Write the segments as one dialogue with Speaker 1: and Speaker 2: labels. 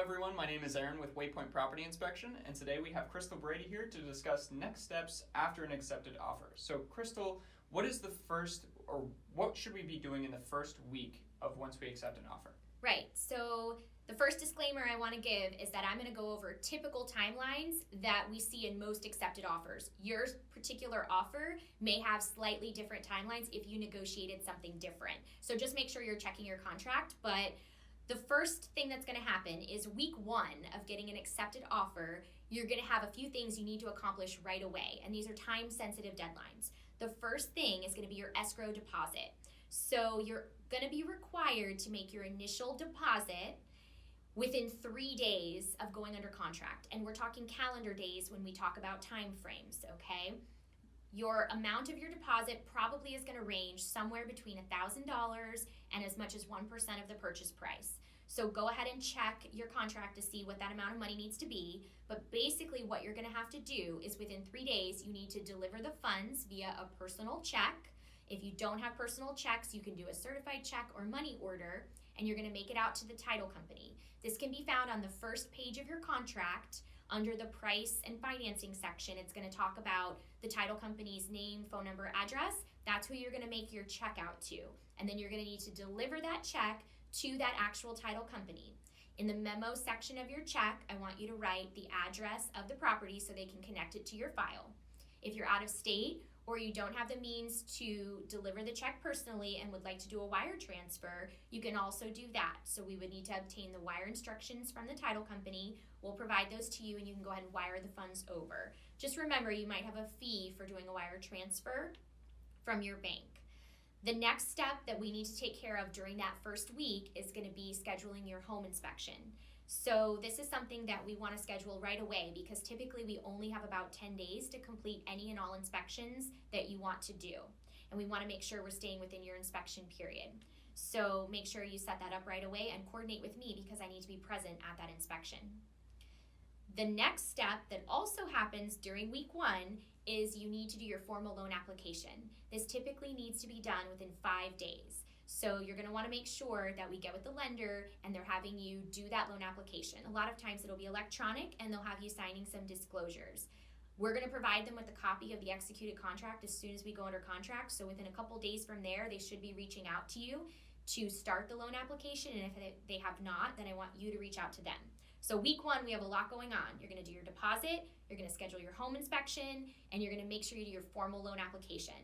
Speaker 1: everyone, my name is Aaron with Waypoint Property Inspection, and today we have Crystal Brady here to discuss next steps after an accepted offer. So Crystal, what should we be doing in the first week of once we accept an offer?
Speaker 2: Right, so the first disclaimer I want to give is that I'm going to go over typical timelines that we see in most accepted offers. Your particular offer may have slightly different timelines if you negotiated something different. So just make sure you're checking your contract, but the first thing that's going to happen is week one of getting an accepted offer, you're going to have a few things you need to accomplish right away, and these are time-sensitive deadlines. The first thing is going to be your escrow deposit. So you're going to be required to make your initial deposit within 3 days of going under contract, and we're talking calendar days when we talk about time frames, okay? Your amount of your deposit probably is going to range somewhere between $1,000 and as much as 1% of the purchase price. So go ahead and check your contract to see what that amount of money needs to be. But basically what you're going to have to do is within 3 days, you need to deliver the funds via a personal check. If you don't have personal checks, you can do a certified check or money order, and you're going to make it out to the title company. This can be found on the first page of your contract under the price and financing section. It's going to talk about the title company's name, phone number, address. That's who you're going to make your check out to. And then you're going to need to deliver that check to that actual title company. In the memo section of your check, I want you to write the address of the property so they can connect it to your file. If you're out of state or you don't have the means to deliver the check personally and would like to do a wire transfer, you can also do that. So we would need to obtain the wire instructions from the title company. We'll provide those to you and you can go ahead and wire the funds over. Just remember, you might have a fee for doing a wire transfer from your bank. The next step that we need to take care of during that first week is going to be scheduling your home inspection. So this is something that we want to schedule right away because typically we only have about 10 days to complete any and all inspections that you want to do. And we want to make sure we're staying within your inspection period. So make sure you set that up right away and coordinate with me because I need to be present at that inspection. The next step that also happens during week one is you need to do your formal loan application. This typically needs to be done within 5 days. So you're going to want to make sure that we get with the lender and they're having you do that loan application. A lot of times it'll be electronic and they'll have you signing some disclosures. We're going to provide them with a copy of the executed contract as soon as we go under contract. So within a couple days from there, they should be reaching out to you to start the loan application. And if they have not, then I want you to reach out to them. So week one, we have a lot going on. You're going to do your deposit, you're going to schedule your home inspection, and you're going to make sure you do your formal loan application.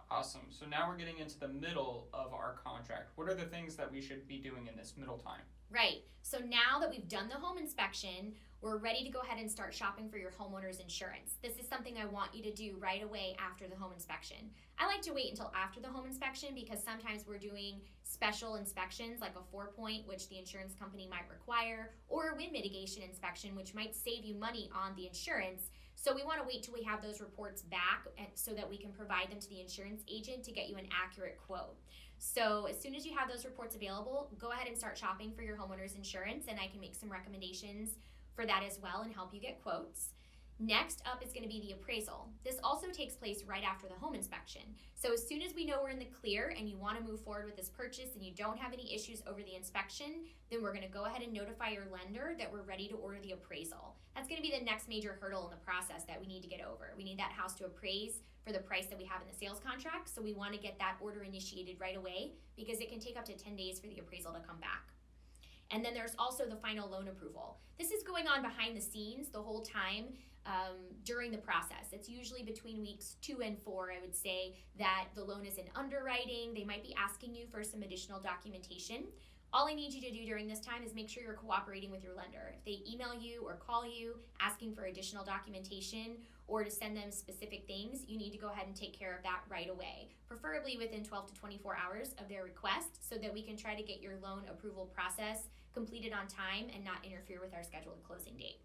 Speaker 1: Awesome. So now we're getting into the middle of our contract. What are the things that we should be doing in this middle time?
Speaker 2: Right. So now that we've done the home inspection, we're ready to go ahead and start shopping for your homeowner's insurance. This is something I want you to do right away after the home inspection. I like to wait until after the home inspection because sometimes we're doing special inspections like a 4-point, which the insurance company might require, or a wind mitigation inspection, which might save you money on the insurance. So we want to wait till we have those reports back so that we can provide them to the insurance agent to get you an accurate quote. So as soon as you have those reports available, go ahead and start shopping for your homeowner's insurance, and I can make some recommendations for that as well and help you get quotes. Next up is going to be the appraisal. This also takes place right after the home inspection. So as soon as we know we're in the clear and you want to move forward with this purchase and you don't have any issues over the inspection, then we're going to go ahead and notify your lender that we're ready to order the appraisal. That's going to be the next major hurdle in the process that we need to get over. We need that house to appraise for the price that we have in the sales contract, so we want to get that order initiated right away because it can take up to 10 days for the appraisal to come back. And then there's also the final loan approval. This is going on behind the scenes the whole time during the process. It's usually between weeks 2 and 4, I would say, that the loan is in underwriting. They might be asking you for some additional documentation. All I need you to do during this time is make sure you're cooperating with your lender. If they email you or call you asking for additional documentation or to send them specific things, you need to go ahead and take care of that right away, preferably within 12 to 24 hours of their request so that we can try to get your loan approval process completed on time and not interfere with our scheduled closing date.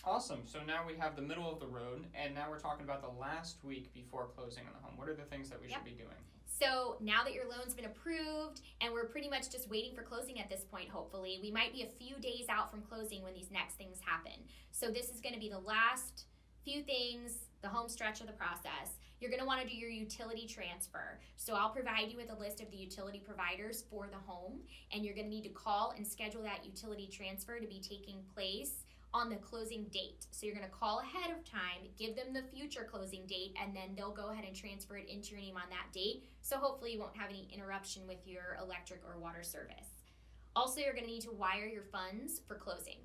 Speaker 1: Awesome. So now we have the middle of the road, and now we're talking about the last week before closing on the home. What are the things that we should be doing?
Speaker 2: So now that your loan's been approved and we're pretty much just waiting for closing at this point, hopefully, we might be a few days out from closing when these next things happen. So this is going to be the last Few things, the home stretch of the process. You're going to want to do your utility transfer. So I'll provide you with a list of the utility providers for the home, and you're going to need to call and schedule that utility transfer to be taking place on the closing date. So you're going to call ahead of time, give them the future closing date, and then they'll go ahead and transfer it into your name on that date. So hopefully you won't have any interruption with your electric or water service. Also, you're going to need to wire your funds for closing.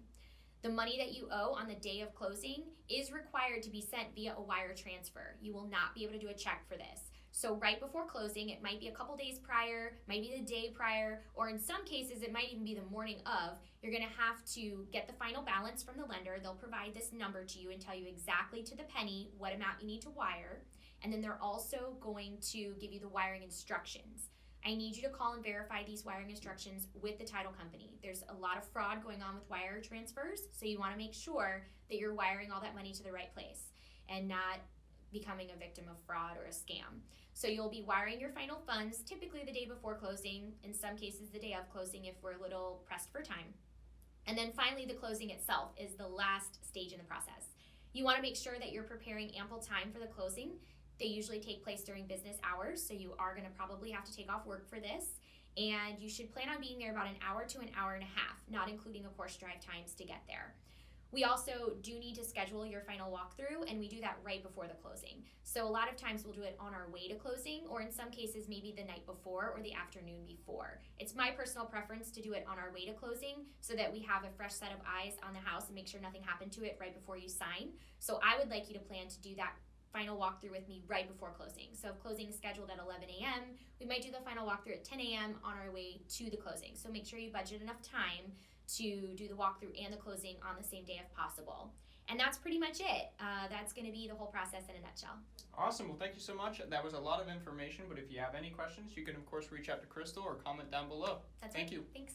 Speaker 2: The money that you owe on the day of closing is required to be sent via a wire transfer. You will not be able to do a check for this. So right before closing, it might be a couple days prior, might be the day prior, or in some cases it might even be the morning of. You're going to have to get the final balance from the lender. They'll provide this number to you and tell you exactly to the penny what amount you need to wire. And then they're also going to give you the wiring instructions. I need you to call and verify these wiring instructions with the title company. There's a lot of fraud going on with wire transfers, so you want to make sure that you're wiring all that money to the right place and not becoming a victim of fraud or a scam. So you'll be wiring your final funds typically the day before closing, in some cases the day of closing if we're a little pressed for time. And then finally, the closing itself is the last stage in the process. You want to make sure that you're preparing ample time for the closing. They usually take place during business hours, so you are going to probably have to take off work for this. And you should plan on being there about an hour to an hour and a half, not including, of course, drive times to get there. We also do need to schedule your final walkthrough, and we do that right before the closing. So a lot of times we'll do it on our way to closing, or in some cases maybe the night before or the afternoon before. It's my personal preference to do it on our way to closing so that we have a fresh set of eyes on the house and make sure nothing happened to it right before you sign. So I would like you to plan to do that final walkthrough with me right before closing. So if closing is scheduled at 11 a.m., we might do the final walkthrough at 10 a.m. on our way to the closing. So make sure you budget enough time to do the walkthrough and the closing on the same day if possible. And that's pretty much it. That's going to be the whole process in a nutshell.
Speaker 1: Awesome. Well, thank you so much. That was a lot of information, but if you have any questions, you can, of course, reach out to Crystal or comment down below.
Speaker 2: That's
Speaker 1: Thank
Speaker 2: it.
Speaker 1: you.
Speaker 2: Thanks.